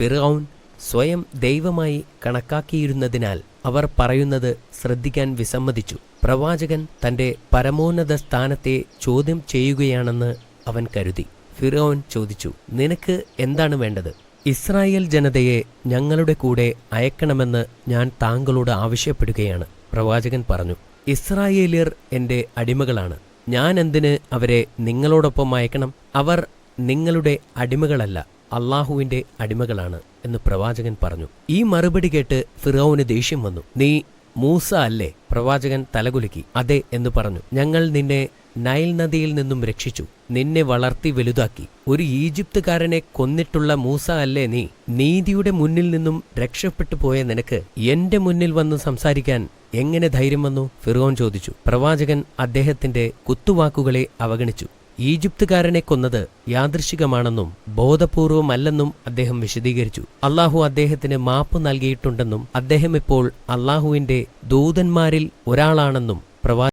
ഫിർഔൻ സ്വയം ദൈവമായി കണക്കാക്കിയിരുന്നതിനാൽ അവർ പറയുന്നത് ശ്രദ്ധിക്കാൻ വിസമ്മതിച്ചു. പ്രവാചകൻ തന്റെ പരമോന്നത സ്ഥാനത്തെ ചോദ്യം ചെയ്യുകയാണെന്ന് അവൻ കരുതി. ഫിർഔൻ ചോദിച്ചു, നിനക്ക് എന്താണ് വേണ്ടത്? ഇസ്രായേൽ ജനതയെ ഞങ്ങളുടെ കൂടെ അയക്കണമെന്ന് ഞാൻ താങ്കളോട് ആവശ്യപ്പെടുകയാണ്. പ്രവാചകൻ പറഞ്ഞു, ഇസ്രായേലിയർ എന്റെ അടിമകളാണ്. ഞാൻ എന്തിന് അവരെ നിങ്ങളോടൊപ്പം അയക്കണം? അവർ നിങ്ങളുടെ അടിമകളല്ല, അള്ളാഹുവിന്റെ അടിമകളാണ് എന്ന് പ്രവാചകൻ പറഞ്ഞു. ഈ മറുപടി കേട്ട് ഫിർഔന് ദേഷ്യം വന്നു. നീ മൂസ അല്ലേ? പ്രവാചകൻ തലകുലുക്കി. അതെ എന്ന് പറഞ്ഞു. ഞങ്ങൾ നിന്നെ നൈൽ നദിയിൽ നിന്നും രക്ഷിച്ചു, നിന്നെ വളർത്തി വലുതാക്കി. ഒരു ഈജിപ്തുകാരനെ കൊന്നിട്ടുള്ള മൂസ അല്ലേ നീ? നീതിയുടെ മുന്നിൽ നിന്നും രക്ഷപ്പെട്ടു പോയ നിനക്ക് എന്റെ മുന്നിൽ വന്ന് സംസാരിക്കാൻ എങ്ങനെ ധൈര്യം വന്നു? ഫിർഔൻ ചോദിച്ചു. പ്രവാചകൻ അദ്ദേഹത്തിന്റെ കുത്തുവാക്കുകളെ അവഗണിച്ചു. ഈജിപ്തുകാരനെ കൊന്നത് യാദൃശ്ചികമാണെന്നും ബോധപൂർവമല്ലെന്നും അദ്ദേഹം വിശദീകരിച്ചു. അള്ളാഹു അദ്ദേഹത്തിന് മാപ്പ് നൽകിയിട്ടുണ്ടെന്നും അദ്ദേഹം ഇപ്പോൾ അള്ളാഹുവിന്റെ ദൂതന്മാരിൽ ഒരാളാണെന്നും